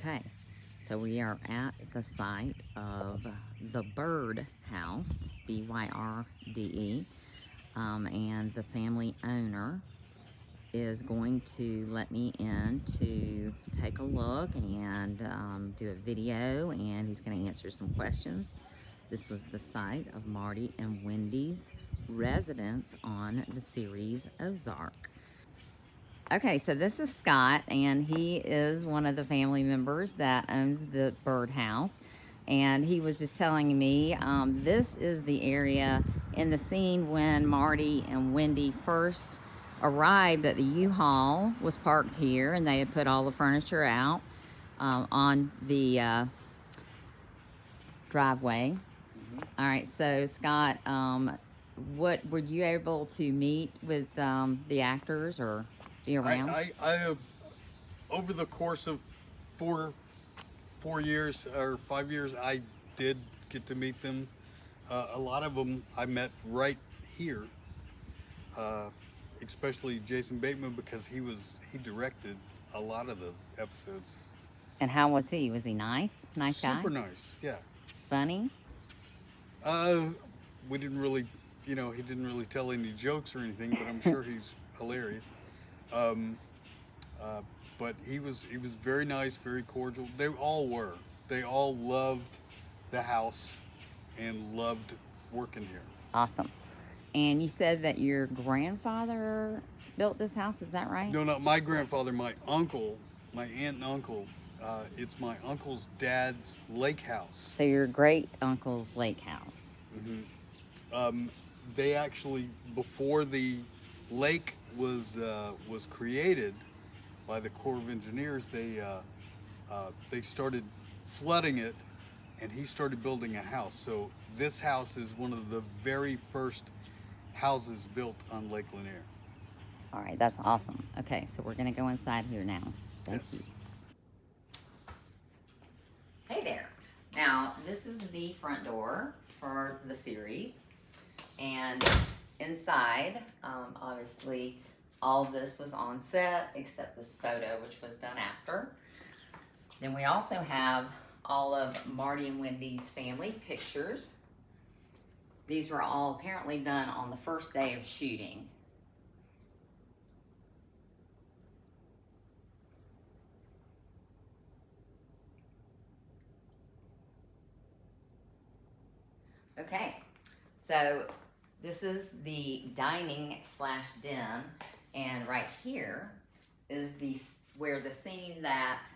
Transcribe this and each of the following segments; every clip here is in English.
Okay, so we are at the site of the Byrde House, Byrde, and the family owner is going to let me in to take a look and do a video, and he's going to answer some questions. This was the site of Marty and Wendy's residence on the series Ozark. Okay, so this is Scott, and he is one of the family members that owns the Byrde House. And he was just telling me this is the area in the scene when Marty and Wendy first arrived, that the U-Haul was parked here, and they had put all the furniture out on the driveway. All right, so Scott, what were you able to meet with the actors or be around? I over the course of 4 years or 5 years, I did get to meet them. A lot of them I met right here, especially Jason Bateman, because he directed a lot of the episodes. And how was he? Was he nice? Nice guy? Super nice, yeah. Funny? We didn't really, he didn't really tell any jokes or anything, but I'm sure he's hilarious. But he was very nice, very cordial. They all were. They all loved the house and loved working here. Awesome. And you said that your grandfather built this house, is that right? No, not my grandfather, my uncle, my aunt and uncle. It's my uncle's dad's lake house. So your great uncle's lake house. Mm-hmm. They actually, before the lake was created by the Corps of Engineers, they started flooding it, and he started building a house. So this house is one of the very first houses built on Lake Lanier. All right, that's awesome. Okay, so we're gonna go inside here now. Thank you. Hey there. Now, this is the front door for the series, and inside, obviously, all of this was on set except this photo, which was done after. Then we also have all of Marty and Wendy's family pictures. These were all apparently done on the first day of shooting. Okay, so this is the dining / den, and right here is where the scene that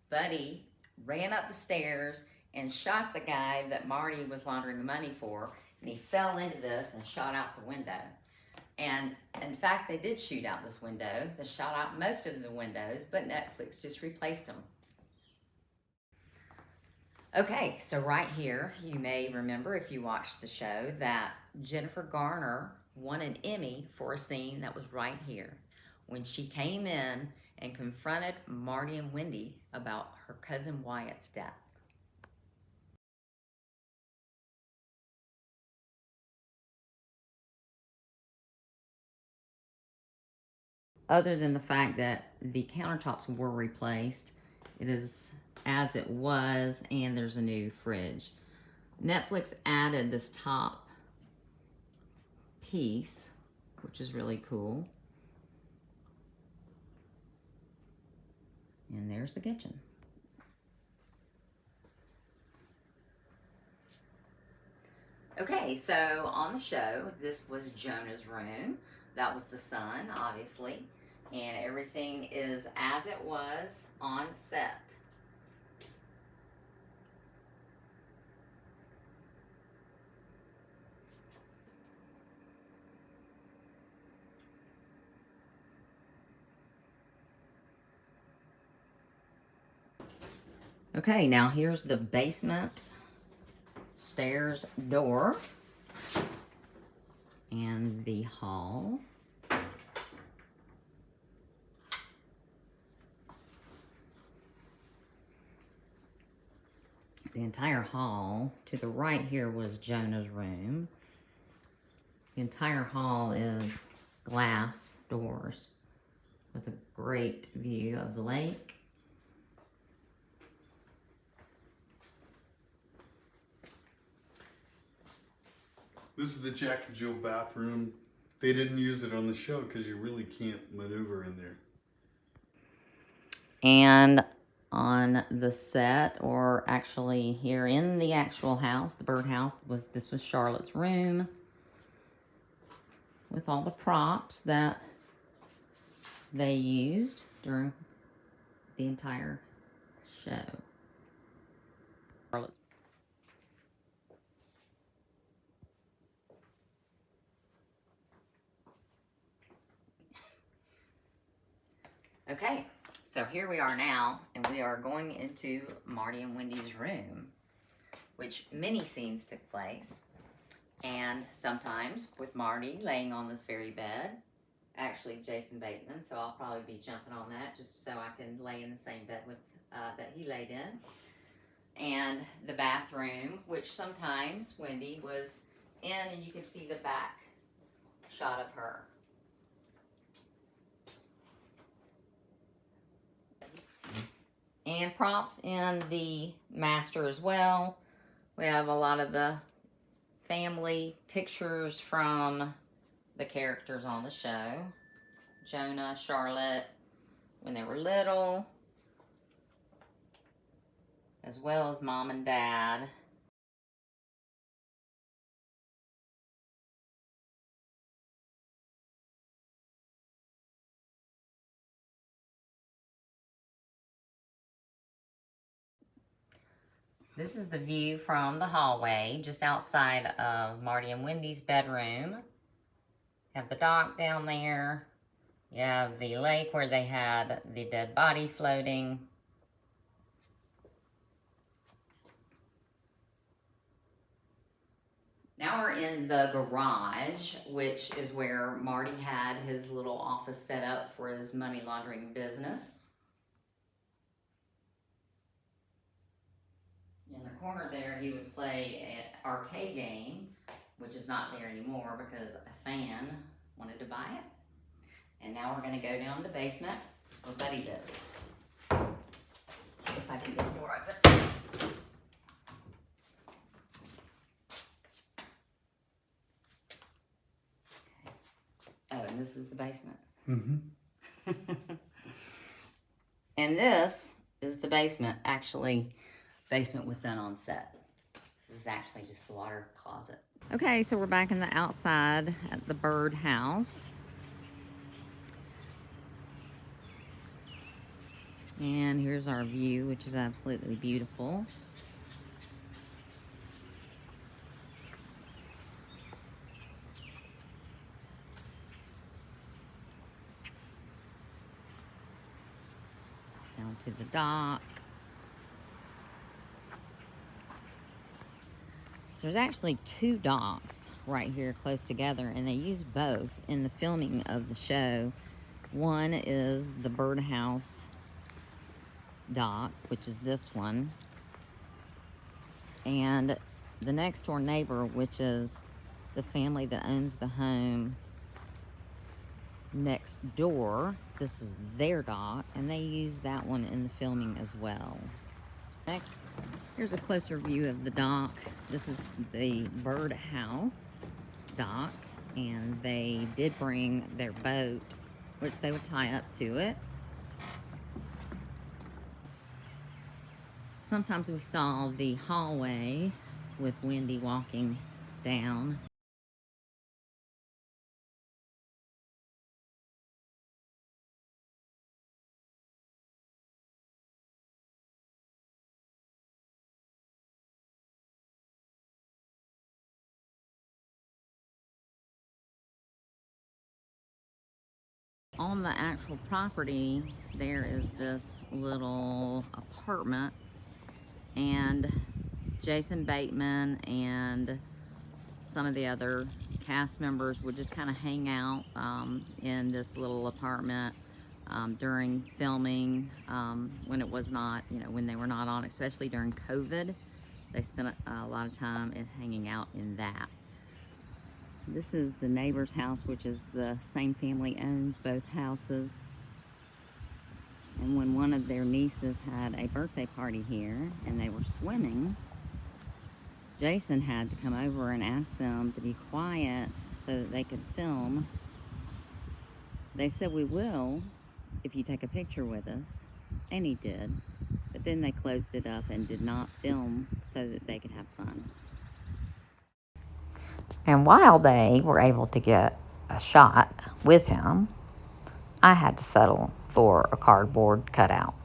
Buddy ran up the stairs and shot the guy that Marty was laundering the money for, and he fell into this and shot out the window. And in fact, they did shoot out this window. They shot out most of the windows, but Netflix just replaced them. Okay, so right here, you may remember if you watched the show that Jennifer Garner won an Emmy for a scene that was right here when she came in and confronted Marty and Wendy about her cousin Wyatt's death. Other than the fact that the countertops were replaced, it is as it was, and there's a new fridge. Netflix added this top piece, which is really cool. And there's the kitchen. Okay, so on the show, this was Jonah's room. That was the sun, obviously. And everything is as it was on set. Okay, now here's the basement stairs door and the hall. The entire hall to the right here was Jonah's room. The entire hall is glass doors with a great view of the lake. This is the Jack and Jill bathroom. They didn't use it on the show because you really can't maneuver in there. And on the set, or actually here in the actual house, the Byrde House, this was Charlotte's room with all the props that they used during the entire show. Charlotte's. Okay, so here we are now, and we are going into Marty and Wendy's room, which many scenes took place. And sometimes with Marty laying on this very bed, actually Jason Bateman, so I'll probably be jumping on that just so I can lay in the same bed with that he laid in. And the bathroom, which sometimes Wendy was in, and you can see the back shot of her. And props in the master as well. We have a lot of the family pictures from the characters on the show. Jonah, Charlotte, when they were little, as well as mom and dad. This is the view from the hallway, just outside of Marty and Wendy's bedroom. You have the dock down there. You have the lake where they had the dead body floating. Now we're in the garage, which is where Marty had his little office set up for his money laundering business. In the corner there, he would play an arcade game, which is not there anymore because a fan wanted to buy it. And now we're going to go down to the basement where Buddy lived. If I can get the door open. Oh, and this is the basement. Mm-hmm. And this is the basement. Actually, basement was done on set. This is actually just the water closet. Okay, so we're back in the outside at the Byrde House. And here's our view, which is absolutely beautiful. Down to the dock. So there's actually two docks right here close together, and they use both in the filming of the show. One is the Byrde House dock, which is this one, and the next door neighbor, which is the family that owns the home next door, this is their dock, and they use that one in the filming as well. Next, here's a closer view of the dock. This is the Byrde House dock, and they did bring their boat, which they would tie up to it. Sometimes we saw the hallway with Wendy walking down. On the actual property, there is this little apartment, and Jason Bateman and some of the other cast members would just kind of hang out in this little apartment during filming when it was not, when they were not on, especially during COVID. They spent a lot of time hanging out in that. This is the neighbor's house, which is the same family owns both houses. And when one of their nieces had a birthday party here and they were swimming, Jason had to come over and ask them to be quiet so that they could film. They said, "We will if you take a picture with us," and he did. But then they closed it up and did not film so that they could have fun. And while they were able to get a shot with him, I had to settle for a cardboard cutout.